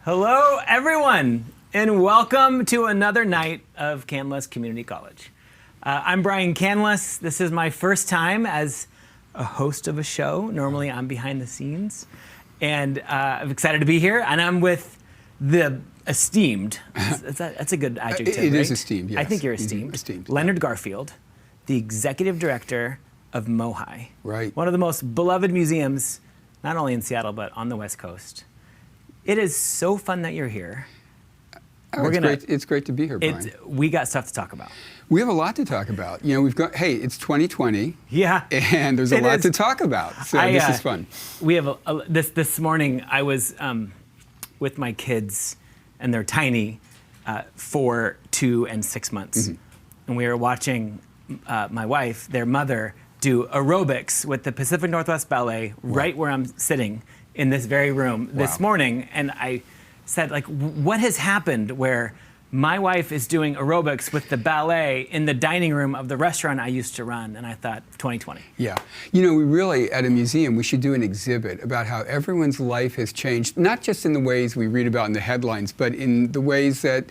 Hello, everyone, and welcome to another night of Canlis Community College. I'm Brian Canlis. This is my first time as a host of a show. Normally, I'm behind the scenes, and I'm excited to be here. And I'm with the esteemed. That's a good adjective, It right? is esteemed. Yes. I think you're esteemed. Esteemed. Leonard Garfield, the executive director of MOHAI. Right. One of the most beloved museums, not only in Seattle but on the West Coast. It is so fun that you're here. Oh, it's great to be here, Brian. We got stuff to talk about. We have a lot to talk about. You know, it's 2020. Yeah. And there's a lot to talk about. So this is fun. We have this morning. I was with my kids, and they're tiny, 4, 2, and 6 months, and we were watching my wife, their mother, do aerobics with the Pacific Northwest Ballet right where I'm sitting in this very room this morning. And I said, like, what has happened where my wife is doing aerobics with the ballet in the dining room of the restaurant I used to run? And I thought, 2020. Yeah. You know, we really, at a museum, we should do an exhibit about how everyone's life has changed, not just in the ways we read about in the headlines, but in the ways that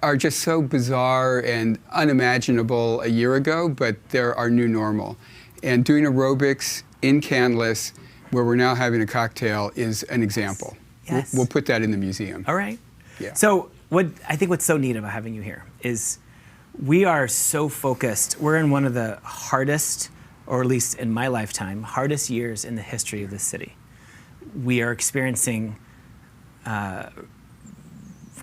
are just so bizarre and unimaginable a year ago, but they're our new normal. And doing aerobics in Canlis, where we're now having a cocktail, is an example. Yes. We'll put that in the museum. All right. Yeah. So I think what's so neat about having you here is we are so focused. We're in one of the hardest, or at least in my lifetime, hardest years in the history of this city. We are experiencing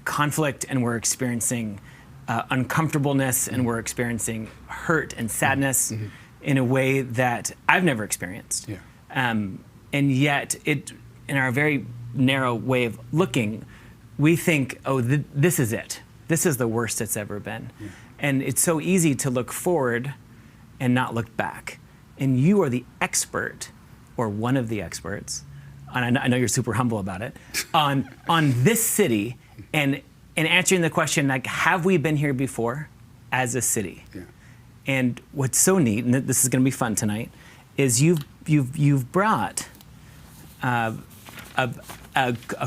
conflict, and we're experiencing uncomfortableness, and we're experiencing hurt and sadness in a way that I've never experienced. Yeah. And yet, in our very narrow way of looking, we think, oh, this is it. This is the worst it's ever been. Yeah. And it's so easy to look forward and not look back. And you are the expert, or one of the experts, and I know you're super humble about it, on this city and answering the question, like, have we been here before as a city? Yeah. And what's so neat, and this is going to be fun tonight, is you've brought a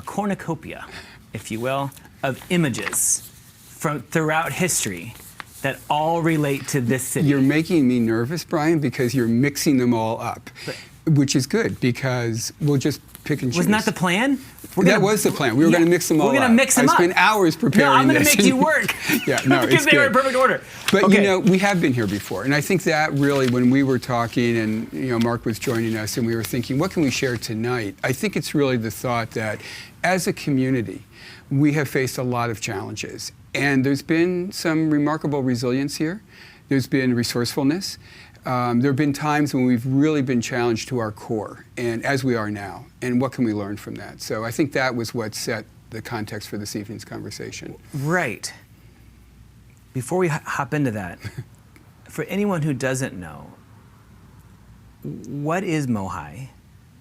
cornucopia, if you will, of images from throughout history that all relate to this city. You're making me nervous, Brian, because you're mixing them all up, which is good, because we'll just pick and choose. Wasn't that the plan? That was the plan. We were going to mix them all up. We're going to mix them up. I spent hours preparing this. No, I'm going to make you work. Yeah, no, because they were in perfect order. But you know, we have been here before, and I think that really, when we were talking, and Mark was joining us, and we were thinking, what can we share tonight? I think it's really the thought that, as a community, we have faced a lot of challenges, and there's been some remarkable resilience here. There's been resourcefulness. There have been times when we've really been challenged to our core, and as we are now, and what can we learn from that? So I think that was what set the context for this evening's conversation. Right. Before we hop into that, for anyone who doesn't know, what is MOHAI,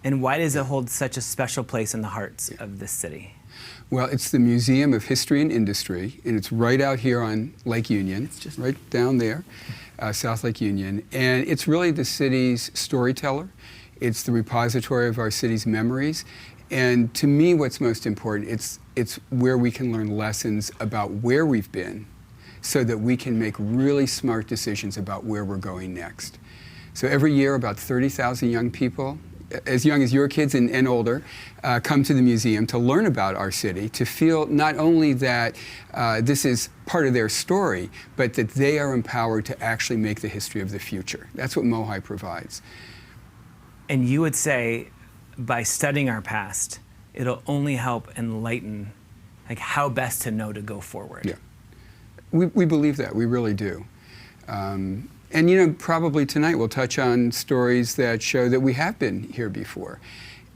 and why does it hold such a special place in the hearts of this city? Well, it's the Museum of History and Industry, and it's right out here on Lake Union. It's just right down there, South Lake Union. And it's really the city's storyteller. It's the repository of our city's memories. And to me, what's most important, it's where we can learn lessons about where we've been so that we can make really smart decisions about where we're going next. So every year, about 30,000 young people, as young as your kids and older, come to the museum to learn about our city, to feel not only that this is part of their story, but that they are empowered to actually make the history of the future. That's what MOHAI provides. And you would say, by studying our past, it'll only help enlighten, like, how best to know to go forward. Yeah, we believe that. We really do. And probably tonight we'll touch on stories that show that we have been here before.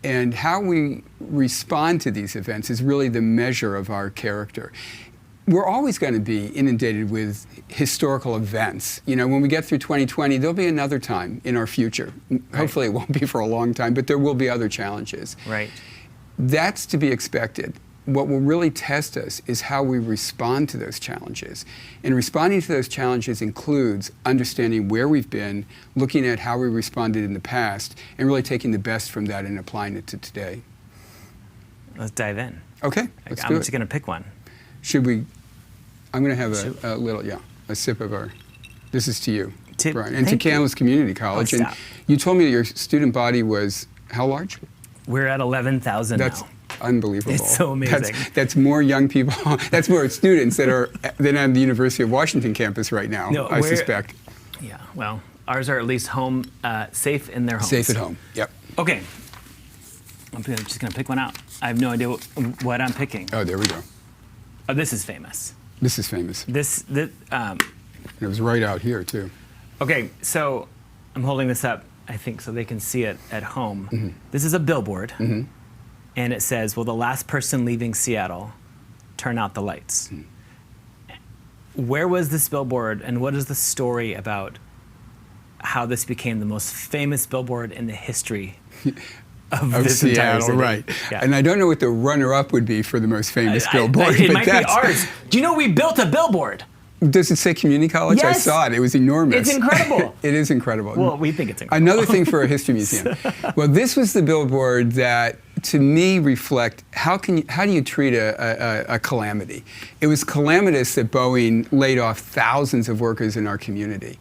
And how we respond to these events is really the measure of our character. We're always going to be inundated with historical events. When we get through 2020, there'll be another time in our future. Right. Hopefully it won't be for a long time, but there will be other challenges. Right. That's to be expected. What will really test us is how we respond to those challenges. And responding to those challenges includes understanding where we've been, looking at how we responded in the past, and really taking the best from that and applying it to today. Let's dive in. Okay, let's I'm do just it. going to pick one. Should we? I'm going to have a little, a sip of our. This is to you, Brian, and to Thank you. Kamloops Community College. Oh, and stop. you told me that your student body was how large? We're at 11,000 That's now. unbelievable. It's so amazing. That's more young people. That's more students than on the University of Washington campus right now. No, I suspect. Yeah, well, ours are at least home, safe in their homes. Safe at home. Yep. Okay. I'm just going to pick one out. I have no idea what I'm picking. Oh, there we go. Oh, this is famous. This is famous. And it was right out here too. okay, so I'm holding this up, I think, so they can see it at home. Mm-hmm. This is a billboard, and it says, "Will the last person leaving Seattle turn out the lights?" Where was this billboard, and what is the story about how this became the most famous billboard in the history of this entire Seattle, city? right? Yeah. And I don't know what the runner-up would be for the most famous billboard. It but might be ours. Do you know we built a billboard? Does it say community college? I Yes. saw it. It was enormous. It's incredible. It is incredible. Well, we think it's incredible. Another thing for a history museum. Well, this was the billboard that, to me, reflect how do you treat a calamity? It was calamitous that Boeing laid off thousands of workers in our community.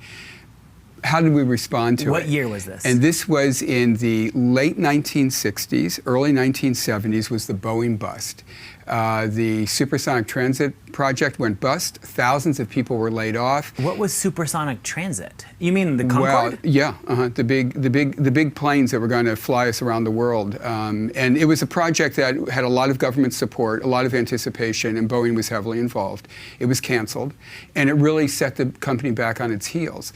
How did we respond to it? What year was this? And this was in the late 1960s, early 1970s was the Boeing bust. The supersonic transit project went bust. Thousands of people were laid off. What was supersonic transit? You mean the Concorde? Well, yeah, the big planes that were going to fly us around the world. And it was a project that had a lot of government support, a lot of anticipation, and Boeing was heavily involved. It was canceled, and it really set the company back on its heels.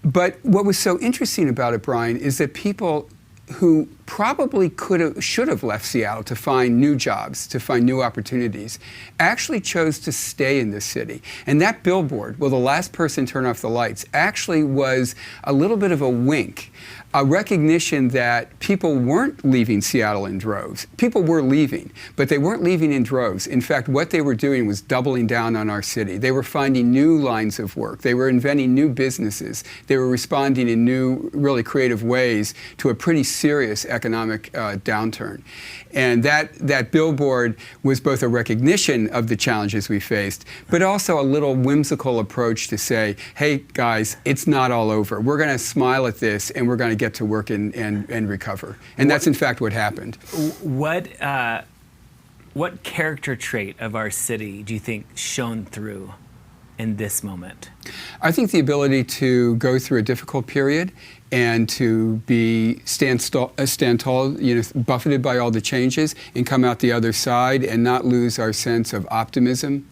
But what was so interesting about it, Brian, is that people who probably should have left Seattle to find new jobs, to find new opportunities, actually chose to stay in this city. And that billboard, "Will the last person turn off the lights?" actually was a little bit of a wink, a recognition that people weren't leaving Seattle in droves. People were leaving, but they weren't leaving in droves. In fact, what they were doing was doubling down on our city. They were finding new lines of work. They were inventing new businesses. They were responding in new, really creative ways to a pretty serious economic downturn. And that billboard was both a recognition of the challenges we faced, but also a little whimsical approach to say, hey, guys, it's not all over. We're going to smile at this, and we're going to get to work and recover. And that's, in fact, what happened. What character trait of our city do you think shone through in this moment? I think the ability to go through a difficult period and to stand tall, buffeted by all the changes, and come out the other side and not lose our sense of optimism.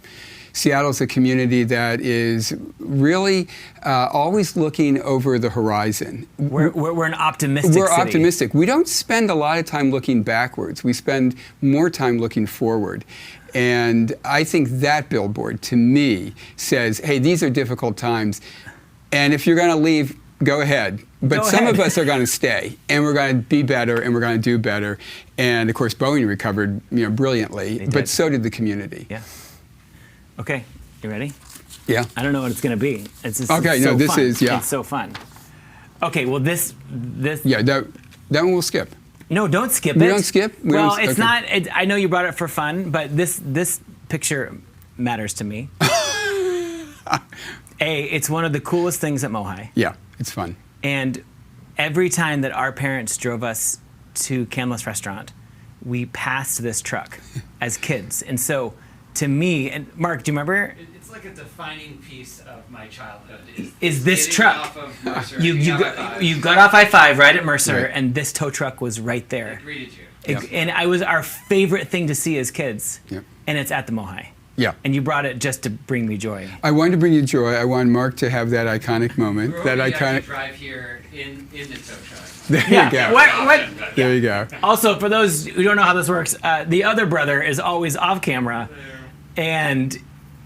Seattle's a community that is really always looking over the horizon. We're an optimistic city. We're optimistic. We don't spend a lot of time looking backwards. We spend more time looking forward. And I think that billboard, to me, says, hey, these are difficult times. And if you're going to leave, go ahead. But some of us are going to stay, and we're going to be better, and we're going to do better. And, of course, Boeing recovered brilliantly, but so did the community. Yeah. Okay, you ready? Yeah. I don't know what it's going to be. It's just okay, it's no, so this fun. is, yeah. It's so fun. Okay, well, this. Yeah, that one we'll skip. No, don't skip it. We don't skip? It's not. I know you brought it for fun, but this picture matters to me. It's one of the coolest things at MOHAI. Yeah, it's fun. And every time that our parents drove us to Kamloops Restaurant, we passed this truck as kids. And so, to me, and Mark, do you remember? It's like a defining piece of my childhood. Is this getting truck? Off of Mercer, You got off I-5 right at Mercer, Right. and this tow truck was right there. It greeted you. And it was our favorite thing to see as kids. Yep. And it's at the MOHAI. Yeah. And you brought it just to bring me joy. I wanted to bring you joy. I wanted Mark to have that iconic moment. We're That only actually iconic. drive here in the tow truck. There Yeah. you go. What? There you go. Also, for those who don't know how this works, the other brother is always off camera. And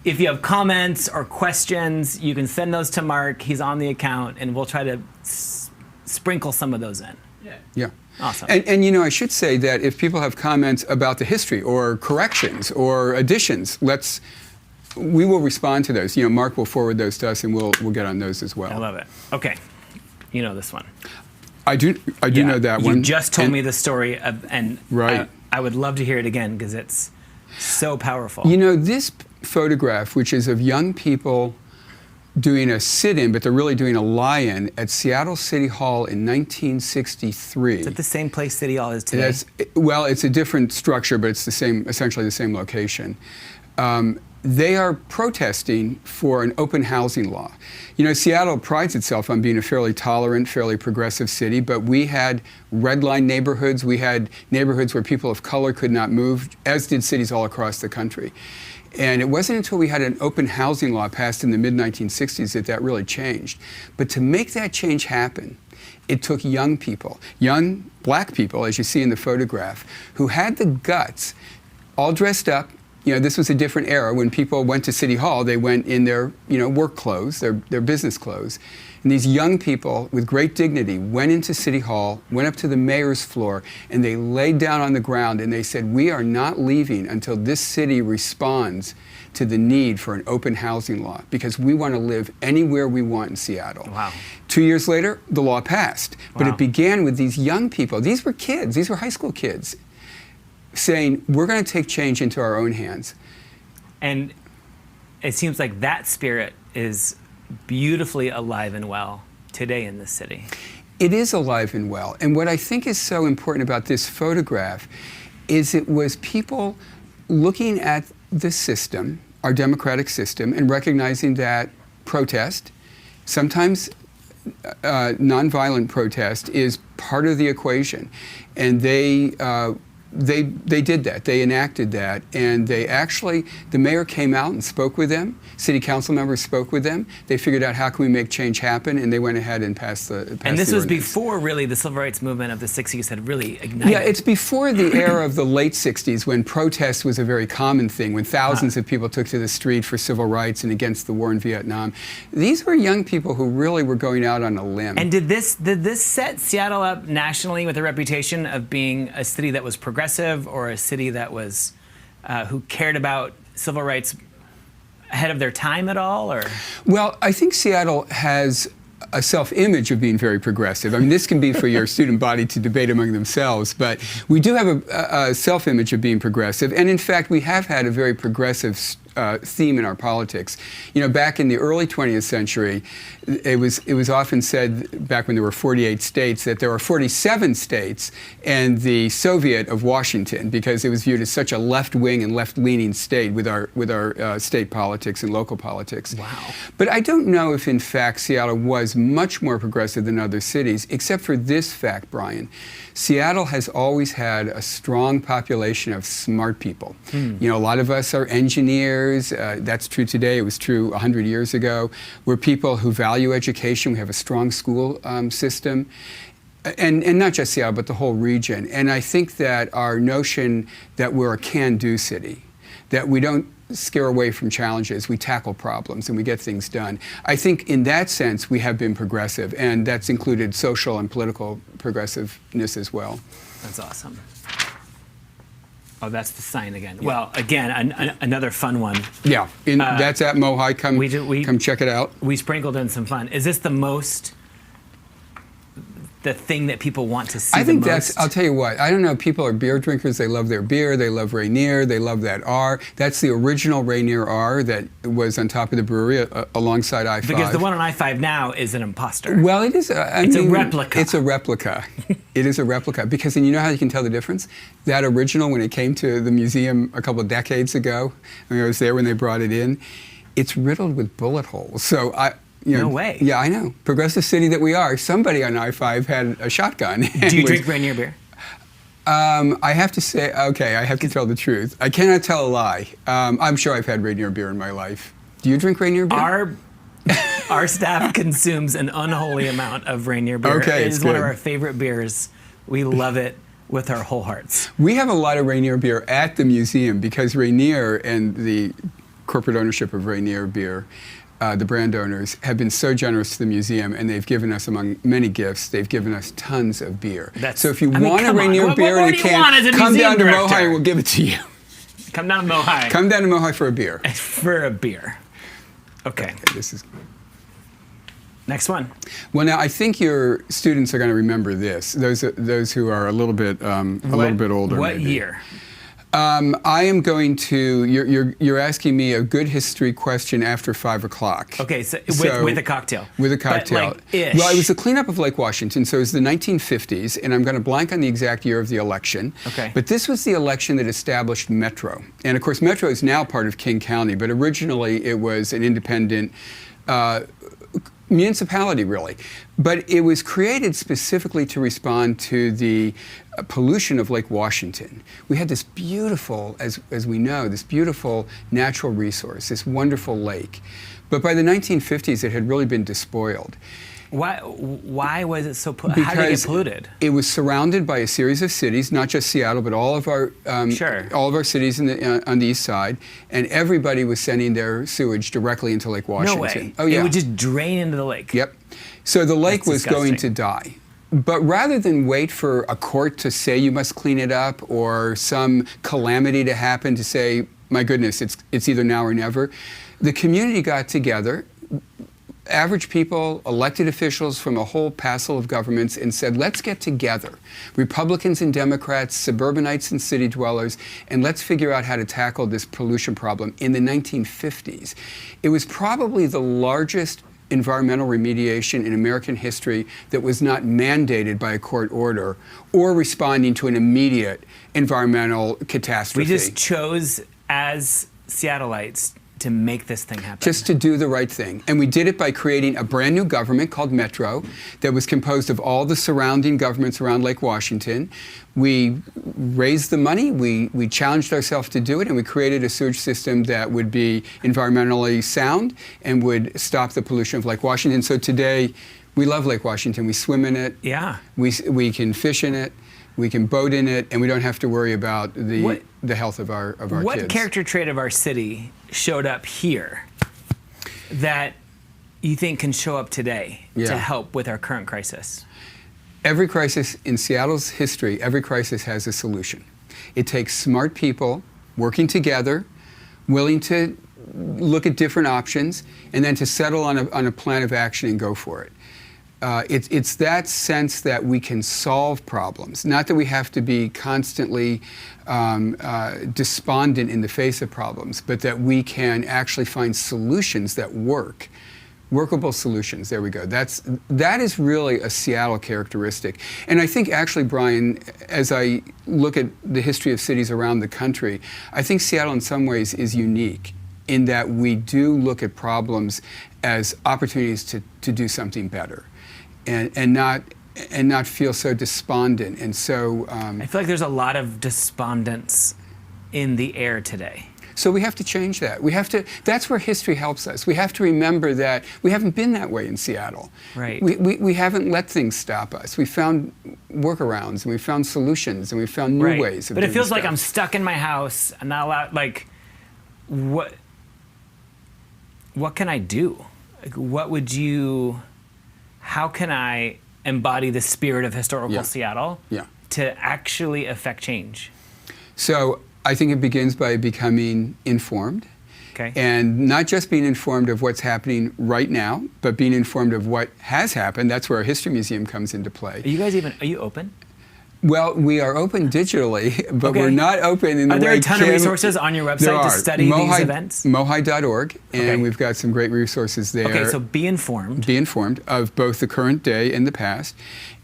if you have comments or questions, you can send those to Mark. He's on the account, and we'll try to sprinkle some of those in. Yeah. Yeah. Awesome. And I should say that if people have comments about the history or corrections or additions, we will respond to those. Mark will forward those to us, and we'll get on those as well. I love it. Okay. You know this one. I do know that one. You just told me the story of, and Right. I would love to hear it again because it's So powerful. You know, this photograph, which is of young people doing a sit-in, but they're really doing a lie-in at Seattle City Hall in 1963. Is it the same place City Hall is today? Well, it's a different structure, but it's the same, essentially the same location. They are protesting for an open housing law. You know, Seattle prides itself on being a fairly tolerant, fairly progressive city, but we had red line neighborhoods. We had neighborhoods where people of color could not move, as did cities all across the country. And it wasn't until we had an open housing law passed in the mid-1960s that that really changed. But to make that change happen, it took young people, young black people, as you see in the photograph, who had the guts, all dressed up. You know, this was a different era. When people went to City Hall, they went in their, you know, work clothes, their business clothes. And these young people, with great dignity, went into City Hall, went up to the mayor's floor, and they laid down on the ground and they said, we are not leaving until this city responds to the need for an open housing law, because we want to live anywhere we want in Seattle. Wow. 2 years later, the law passed. But Wow. it began with these young people. These were kids. These were high school kids, saying, we're going to take change into our own hands. And it seems like that spirit is beautifully alive and well today in this city. It is alive and well. And what I think is so important about this photograph is it was people looking at the system, our democratic system, and recognizing that protest, sometimes nonviolent protest, is part of the equation. And they did that. They enacted that, and they actually, the mayor came out and spoke with them. City council members spoke with them. They figured out how can we make change happen, and they went ahead and passed the. And this the was ordinance. before really the civil rights movement of the 60s had really ignited. Yeah, it's before the era of the late 60s, when protest was a very common thing, when thousands of people took to the street for civil rights and against the war in Vietnam. These were young people who really were going out on a limb. And did this set Seattle up nationally with a reputation of being a city that was progressive, or a city that was who cared about civil rights ahead of their time at all? Or Well, I think Seattle has a self-image of being very progressive. I mean, this can be for your student body to debate among themselves, but we do have a self-image of being progressive. And in fact, we have had a very progressive theme in our politics. You know, back in the early 20th century, it was often said, back when there were 48 states, that there were 47 states and the Soviet of Washington, because it was viewed as such a left-wing and left-leaning state with our state politics and local politics. Wow. But I don't know if, in fact, Seattle was much more progressive than other cities, except for this fact, Brian. Seattle has always had a strong population of smart people. You know, a lot of us are engineers. That's true today. It was true 100 years ago. We're people who value education. We have a strong school system. And not just Seattle, but the whole region. And I think that our notion that we're a can-do city, that we don't scare away from challenges, we tackle problems and we get things done. I think in that sense we have been progressive, and that's included social and political progressiveness as well. that's awesome. Oh, that's the sign again. Yeah. Well, again, another fun one. Yeah, that's at MOHAI. Come check it out. We sprinkled in some fun. Is this the thing that people want to see I think the most? that's, I'll tell you what, I don't know, people are beer drinkers, they love their beer, they love Rainier, they love that R. That's the original Rainier R that was on top of the brewery alongside I-5. Because the one on I-5 now is an imposter. Well, it is. It's a replica. It's a replica. It is a replica. Because, and you know how you can tell the difference? That original, when it came to the museum a couple of decades ago, I mean, I was there when they brought it in, it's riddled with bullet holes. So no way. Yeah, I know. Progressive city that we are. Somebody on I-5 had a shotgun. Do you drink Rainier beer? I have to say, okay, I have to tell the truth. I cannot tell a lie. I'm sure I've had Rainier beer in my life. Do you drink Rainier beer? Our staff consumes an unholy amount of Rainier beer. Okay, it is one of our favorite beers. We love it with our whole hearts. We have a lot of Rainier beer at the museum because Rainier and the corporate ownership of Rainier beer, the brand owners, have been so generous to the museum, and they've given us, among many gifts, they've given us tons of beer. So if you want a Rainier beer in a can, come down to MOHAI and we'll give it to you. Come down to MOHAI. Come down to MOHAI for a beer. For a beer. Okay. This is... Next one. Well, now I think your students are going to remember this. Those who are a little bit older. What maybe. year? I am going to. You're asking me a good history question after 5 o'clock. Okay, so So- with a cocktail. With a cocktail. But, like, ish. Well, it was the cleanup of Lake Washington, so it was the 1950s, and I'm going to blank on the exact year of the election. Okay. But this was the election that established Metro. And of course, Metro is now part of King County, but originally it was an independent municipality, really. But it was created specifically to respond to the pollution of Lake Washington. We had this beautiful, as we know, this beautiful natural resource, this wonderful lake. But by the 1950s, it had really been despoiled. Why was it so polluted? How did it get polluted? It was surrounded by a series of cities, not just Seattle, but all of our Sure. all of our cities on the east side, and everybody was sending their sewage directly into Lake Washington. No way. Oh yeah. It would just drain into the lake. Yep. So the lake That's was going disgusting. to die. But rather than wait for a court to say you must clean it up or some calamity to happen to say, my goodness, it's either now or never, the community got together, average people, elected officials from a whole passel of governments, and said, let's get together, Republicans and Democrats, suburbanites and city dwellers, and let's figure out how to tackle this pollution problem in the 1950s. It was probably the largest environmental remediation in American history that was not mandated by a court order or responding to an immediate environmental catastrophe. We just chose as Seattleites to make this thing happen. Just to do the right thing. And we did it by creating a brand new government called Metro that was composed of all the surrounding governments around Lake Washington. We raised the money, we challenged ourselves to do it, and we created a sewage system that would be environmentally sound and would stop the pollution of Lake Washington. So today, we love Lake Washington. We swim in it. Yeah. We can fish in it. We can boat in it, and we don't have to worry about the health of our kids. What character trait of our city showed up here that you think can show up today Yeah. to help with our current crisis? Every crisis in Seattle's history, every crisis has a solution. It takes smart people working together, willing to look at different options, and then to settle on a plan of action and go for it. It's that sense that we can solve problems, not that we have to be constantly despondent in the face of problems, but that we can actually find solutions that work. Workable solutions, there we go. That is really a Seattle characteristic. And I think actually, Brian, as I look at the history of cities around the country, I think Seattle in some ways is unique in that we do look at problems as opportunities to do something better. And not feel so despondent and so. I feel like there's a lot of despondence in the air today. So we have to change that. We have to. That's where history helps us. We have to remember that we haven't been that way in Seattle. Right. We haven't let things stop us. We found workarounds and we found solutions and we found new ways of But doing it feels like stuff. I'm stuck in my house. I'm not allowed. Like, what can I do? Like, what would you? How can I embody the spirit of historical Seattle to actually affect change? So I think it begins by becoming informed. Okay. And not just being informed of what's happening right now, but being informed of what has happened. That's where our History Museum comes into play. Are you guys are you open? Well, we are open digitally, but we're not open in the way. Are there a ton of resources on your website to study these events? MOHAI.org, and we've got some great resources there. Okay, so be informed. Be informed of both the current day and the past.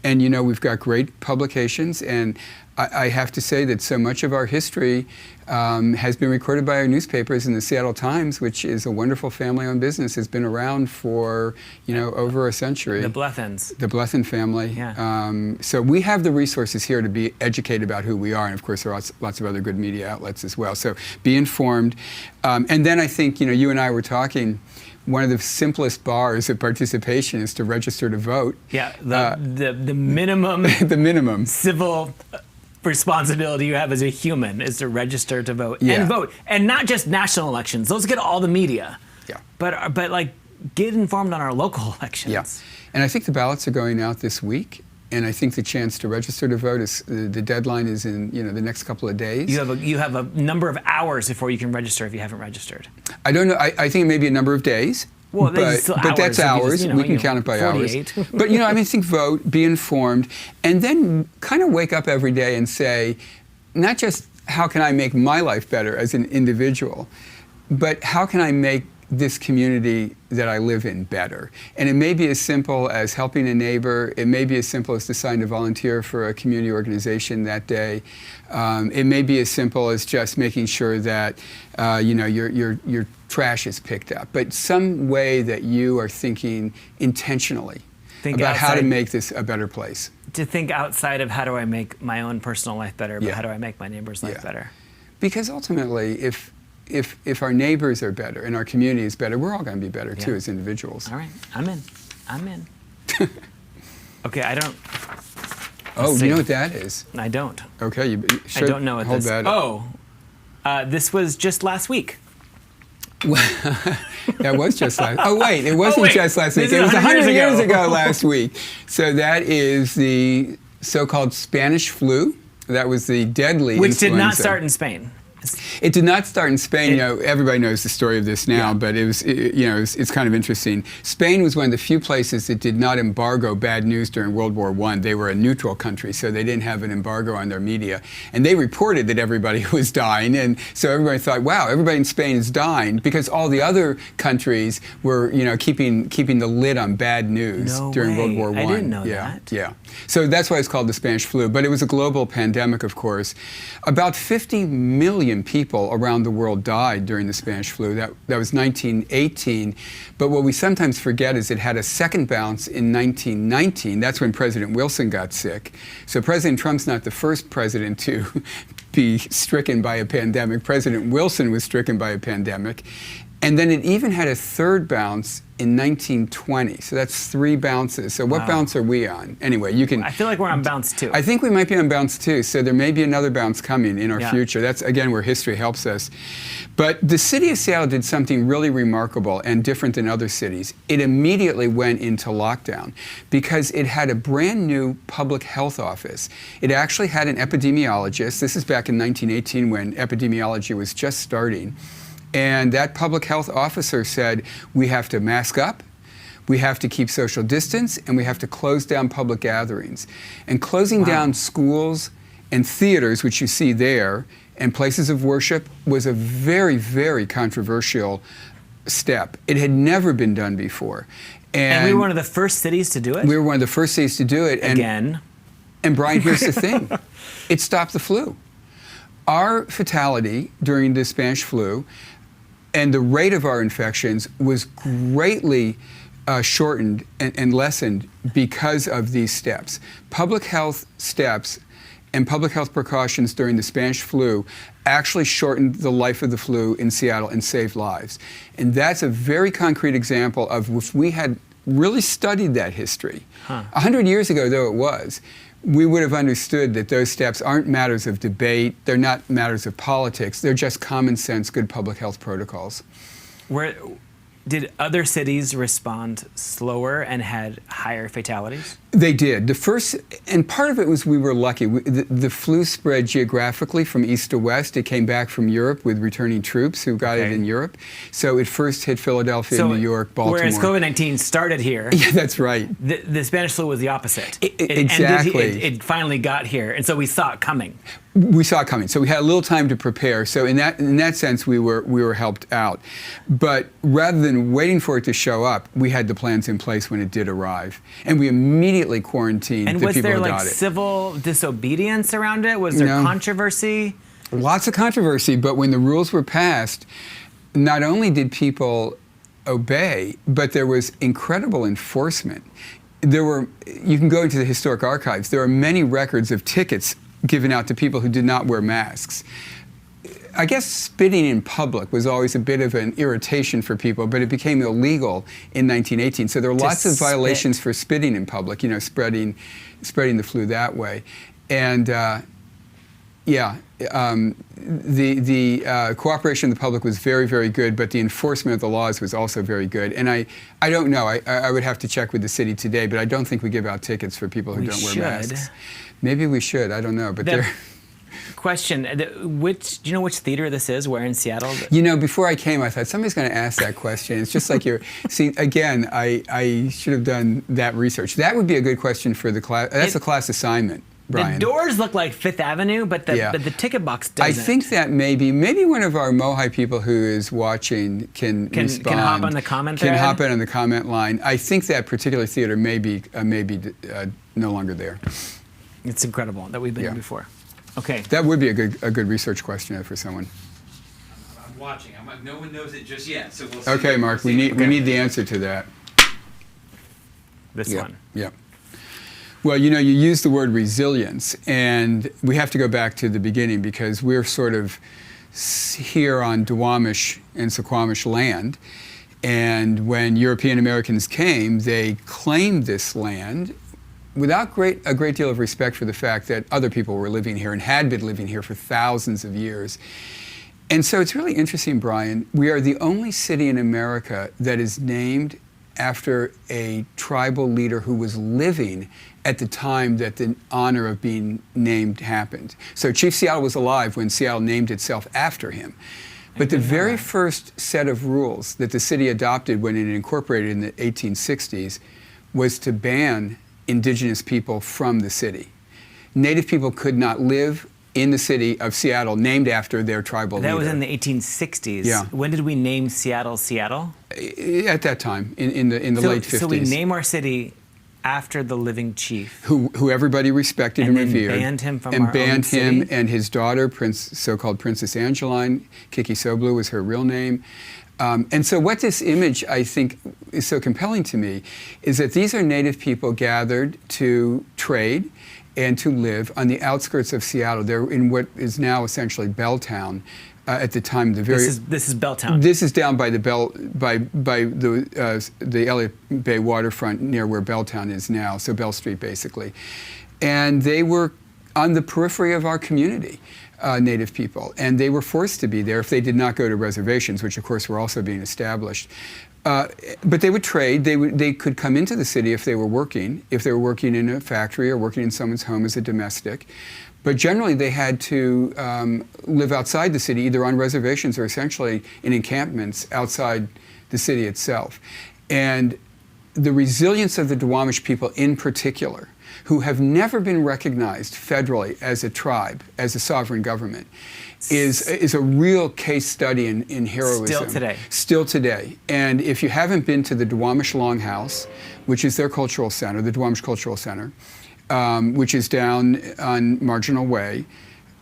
And you know, we've got great publications, and I have to say that so much of our history has been recorded by our newspapers, and the Seattle Times, which is a wonderful family-owned business, has been around for over a century. The Blethens. The Blethen family. Yeah. So we have the resources here to be educated about who we are, and of course there are lots of other good media outlets as well. So be informed. And then I think you and I were talking. One of the simplest bars of participation is to register to vote. Yeah, the minimum the minimum civil responsibility you have as a human is to register to vote Yeah. and vote, and not just national elections. Those get all the media. Yeah. But like get informed on our local elections. Yeah. And I think the ballots are going out this week. And I think the chance to register to vote is the deadline is in the next couple of days. You have a number of hours before you can register if you haven't registered. I don't know. I think it may be a number of days. Well, but still that's hours. hours. We can count it by 48. hours. But I think vote, be informed, and then kind of wake up every day and say, not just how can I make my life better as an individual, but how can I make this community that I live in better? And it may be as simple as helping a neighbor. It may be as simple as deciding to volunteer for a community organization that day. It may be as simple as just making sure that your trash is picked up. But some way that you are thinking intentionally about how to make this a better place. To think outside of how do I make my own personal life better, but how do I make my neighbor's life better? Because ultimately, if our neighbors are better and our community is better, we're all going to be better too as individuals. All right, I'm in. Okay, I don't. Oh, you know what that is? I don't. Okay, you I don't know what hold this. That up. This was just last week. That was just last. Oh wait, it wasn't just last week. It was 100 years ago last week. So that is the so-called Spanish flu. That was the deadly Which influenza. did not start in Spain. It did not start in Spain. Everybody knows the story of this now, but it's kind of interesting. Spain was one of the few places that did not embargo bad news during World War I. They were a neutral country, so they didn't have an embargo on their media. And they reported that everybody was dying, and so everybody thought, wow, everybody in Spain is dying, because all the other countries were, keeping the lid on bad news during World War I. I didn't know that. Yeah. So that's why it's called the Spanish flu. But it was a global pandemic, of course. About 50 million people around the world died during the Spanish flu. That was 1918. But what we sometimes forget is it had a second bounce in 1919. That's when President Wilson got sick. So President Trump's not the first president to be stricken by a pandemic. President Wilson was stricken by a pandemic. And then it even had a third bounce in 1920. So that's 3 bounces. So what bounce are we on? Anyway, you can... I feel like we're on bounce 2. I think we might be on bounce 2. So there may be another bounce coming in our future. That's, again, where history helps us. But the city of Seattle did something really remarkable and different than other cities. It immediately went into lockdown because it had a brand new public health office. It actually had an epidemiologist. This is back in 1918 when epidemiology was just starting. And that public health officer said, we have to mask up, we have to keep social distance, and we have to close down public gatherings. And closing down schools and theaters, which you see there, and places of worship was a very, very controversial step. It had never been done before. And we were one of the first cities to do it? We were one of the first cities to do it. Again. And Brian, here's the thing. It stopped the flu. Our fatality during the Spanish flu and the rate of our infections was greatly shortened and lessened because of these steps. Public health steps and public health precautions during the Spanish flu actually shortened the life of the flu in Seattle and saved lives. And that's a very concrete example of if we had really studied that history. 100 years ago, though it was, we would have understood that those steps aren't matters of debate, they're not matters of politics, they're just common sense, good public health protocols. Did other cities respond slower and had higher fatalities? They did. The first, and part of it was we were lucky. The flu spread geographically from east to west. It came back from Europe with returning troops who got it in Europe. So it first hit Philadelphia, New York, Baltimore. Whereas COVID-19 started here. Yeah, that's right. The Spanish flu was the opposite. Exactly. It finally got here, and so we saw it coming. We saw it coming, so we had a little time to prepare. So in that sense, we were helped out. But rather than waiting for it to show up, we had the plans in place when it did arrive, and we immediately quarantined the people who got it. And was there like civil disobedience around it? Was there controversy? Lots of controversy, but when the rules were passed, not only did people obey, but there was incredible enforcement. You can go into the historic archives, there are many records of tickets given out to people who did not wear masks. I guess spitting in public was always a bit of an irritation for people, but it became illegal in 1918. So there were lots of violations for spitting in public, spreading the flu that way. And the cooperation of the public was very, very good, but the enforcement of the laws was also very good. And I don't know, I would have to check with the city today, but I don't think we give out tickets for people who don't wear masks. Maybe we should, I don't know, but Question, do you know which theater this is, where in Seattle? Before I came, I thought somebody's going to ask that question. It's just like see, again, I should have done that research. That would be a good question for the class. That's a class assignment. Brian. The doors look like Fifth Avenue, but the, Yeah. but the ticket box I doesn't. think that maybe one of our MOHAI people who is watching can respond. Can hop on the comment Can thread? hop in on the comment line. I think that particular theater may be no longer there. It's incredible that we've been Yeah. here before. Okay. That would be a good research question for someone. I'm watching. No one knows it just yet, so we'll see. Okay, Mark, we need the answer to that. This Yeah. one. Yeah. Well, you use the word resilience, and we have to go back to the beginning because we're sort of here on Duwamish and Suquamish land. And when European Americans came, they claimed this land without a great deal of respect for the fact that other people were living here and had been living here for thousands of years. And so it's really interesting, Brian. We are the only city in America that is named after a tribal leader who was living at the time that the honor of being named happened. So Chief Seattle was alive when Seattle named itself after him. But the very first set of rules that the city adopted when it incorporated in the 1860s was to ban Indigenous people from the city. Native people could not live in the city of Seattle named after their tribal leader. That was in the 1860s. Yeah. When did we name Seattle Seattle? At that time, in the late 50s. So we name our city after the living chief. Who everybody respected and then revered. banned him from and our own banned him city? and his daughter, so-called Princess Angeline. Kiki Soblu was her real name. And so what this image, I think, is so compelling to me is that these are Native people gathered to trade and to live on the outskirts of Seattle. They're in what is now essentially Belltown. At the time, This is Belltown. This is down by the the Elliott Bay waterfront near where Belltown is now, so Bell Street basically. And they were on the periphery of our community, Native people, and they were forced to be there if they did not go to reservations, which of course were also being established. But they would trade. They could come into the city if they were working in a factory or working in someone's home as a domestic. But generally, they had to live outside the city, either on reservations or essentially in encampments outside the city itself. And the resilience of the Duwamish people in particular, who have never been recognized federally as a tribe, as a sovereign government, is a real case study in heroism. Still today. Still today. And if you haven't been to the Duwamish Longhouse, which is their cultural center, the Duwamish Cultural Center, which is down on Marginal Way.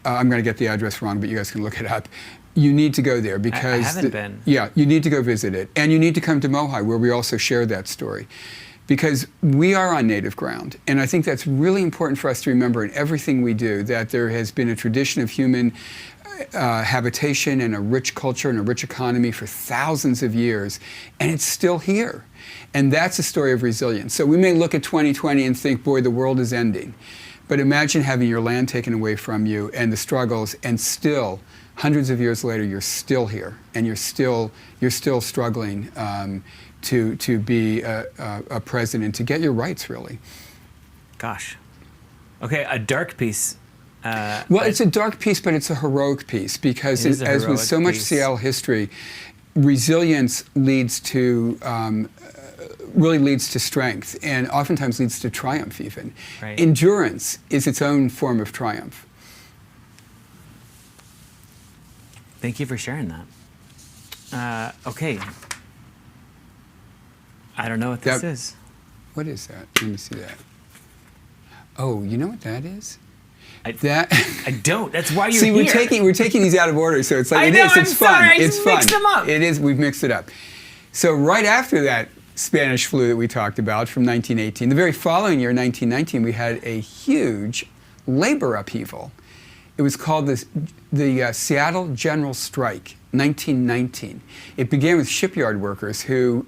I'm going to get the address wrong, but you guys can look it up. You need to go there because... I haven't been. Yeah, you need to go visit it. And you need to come to MOHAI, where we also share that story. Because we are on Native ground. And I think that's really important for us to remember in everything we do, that there has been a tradition of human habitation and a rich culture and a rich economy for thousands of years, and it's still here. And that's a story of resilience. So we may look at 2020 and think, boy, the world is ending. But imagine having your land taken away from you and the struggles, and still, hundreds of years later, you're still here, and you're still struggling to be a president, to get your rights, really. Gosh. Okay, a dark piece. Well, it's a dark piece, but it's a heroic piece, because It is a as with heroic so much piece. Seattle history, resilience leads to really leads to strength, and oftentimes leads to triumph even. Right. Endurance is its own form of triumph. Thank you for sharing that. Okay. I don't know what this is. What is that? Let me see that. Oh, you know what that is? I don't. That's why you're See, here. we're taking these out of order, so it's like I it know, is. I'm It's fun. sorry, I It's just fun. mixed them up. It is. We've mixed it up. So right after that Spanish flu that we talked about from 1918, the very following year, 1919, we had a huge labor upheaval. It was called the Seattle General Strike, 1919. It began with shipyard workers who,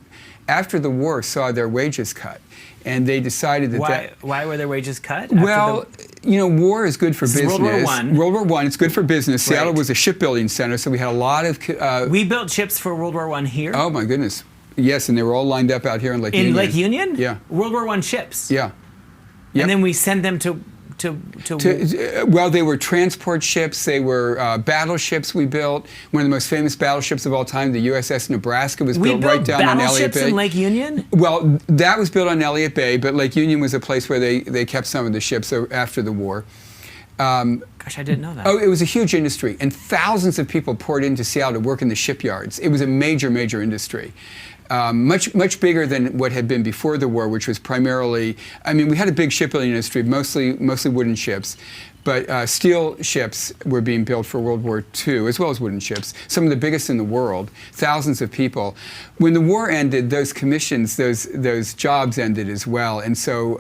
after the war, saw their wages cut. And they decided that Why were their wages cut? Well, war is good for business. World War I. World War I, it's good for business. Right. Seattle was a shipbuilding center, so we had a lot of... we built ships for World War I here. oh, my goodness. Yes, and they were all lined up out here in Lake Union. In Lake Union? Yeah. World War I ships. Yeah. Yep. And then we send them to Well, they were transport ships. They were battleships we built. One of the most famous battleships of all time, the USS Nebraska, was built right down on Elliott Bay. Battleships in Lake Union? Well, that was built on Elliott Bay, but Lake Union was a place where they kept some of the ships after the war. Gosh, I didn't know that. Oh, it was a huge industry, and thousands of people poured into Seattle to work in the shipyards. It was a major, major industry. Much bigger than what had been before the war, which was primarily, I mean, we had a big shipbuilding industry, mostly wooden ships, but steel ships were being built for World War II, as well as wooden ships, some of the biggest in the world, thousands of people. When the war ended, those commissions, those jobs ended as well, and so